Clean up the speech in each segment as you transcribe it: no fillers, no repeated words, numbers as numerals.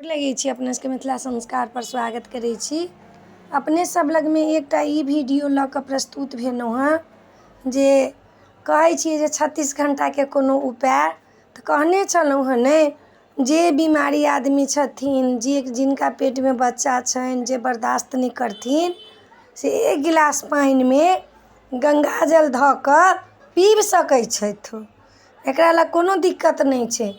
लगे छी अपने सबके मिथिला संस्कार पर स्वागत करै छी। अपने सब लग में एकटा ई वीडियो ल के प्रस्तुत भेलहुँ हँ जे कहै छी जे 36 घंटा के कोनो उपाय तऽ कहने छलहुँ हँ ने जे बीमारी आदमी छथिन जे जिनका पेट में बच्चा छनि जे बर्दाश्त नहीं करथिन से 1 गिलास पानी में गंगाजल धऽ कऽ पीब सकै छथि। एकरा ला कोनो दिक्कत नहीं छै,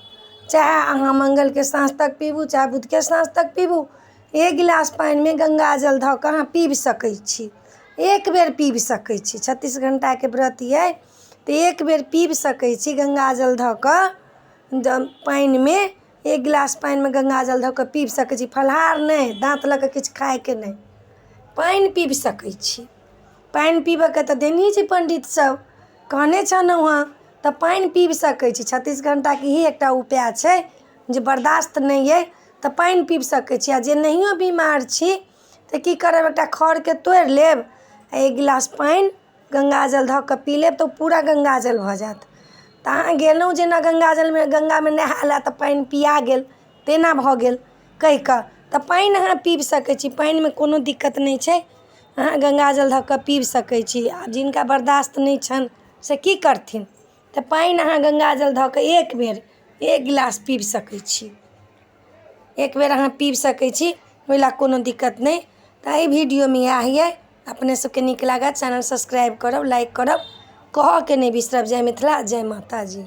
चाहे अहाँ मंगल के साँझ तक पीबू चाहे बुध के साँझ तक पीबू। 1 गिलास पानी में गंगाजल धऽ कऽ अहाँ पीब सकै छी, एक बेर पीब सकै छी। 36 घंटा के व्रत अइ तऽ एक बेर पीब सकै छी गंगाजल धऽ कऽ पानी में। 1 गिलास पानी में गंगाजल धऽ कऽ पीब सकै छी, फलाहार नहीं, दाँत लऽ कऽ किछु खायके नहीं, पानी पीब सकै छी। पानी पीबऽ के तऽ देने छै पंडित सब, कहने छलहुँ हँ तऽ पानी पीब सकै छी। 36 घंटा के ही एकटा उपाय छै जे बर्दाश्त नहीं है तऽ पानी पीब सकै छी। आ जे नहियो बीमार छी तऽ की करब, एकटा खर के तोड़ि लेब, 1 गिलास पानी गंगाजल धऽ कऽ पी लेब तऽ पूरा गंगाजल भऽ जायत। तऽ अहाँ गेलहुँ जेना गंगा में नहाय लए तऽ पानी पिया गेल, तेना भऽ गेल कहि कऽ तऽ पानी अहाँ पीब सकै छी। पानी में कोनो दिक्कत नहीं छै, अहाँ गंगाजल धऽ कऽ पीब सकै छी। आ जिनका बर्दाश्त नहीं छनि से की करथिन तऽ पानी अहाँ गंगाजल धऽ कऽ एक बेर 1 गिलास पीब सकै छी। एक बेर अहाँ पीब सकै छी, ओहि ला कोनो दिक्कत नहीं। तऽ एहि वीडियो में इएह है। अपने सबके नीक लागत चैनल सब्सक्राइब करब, लाइक करब, कहऽ के नहीं बिसरब। जय मिथिला, जय माता जी।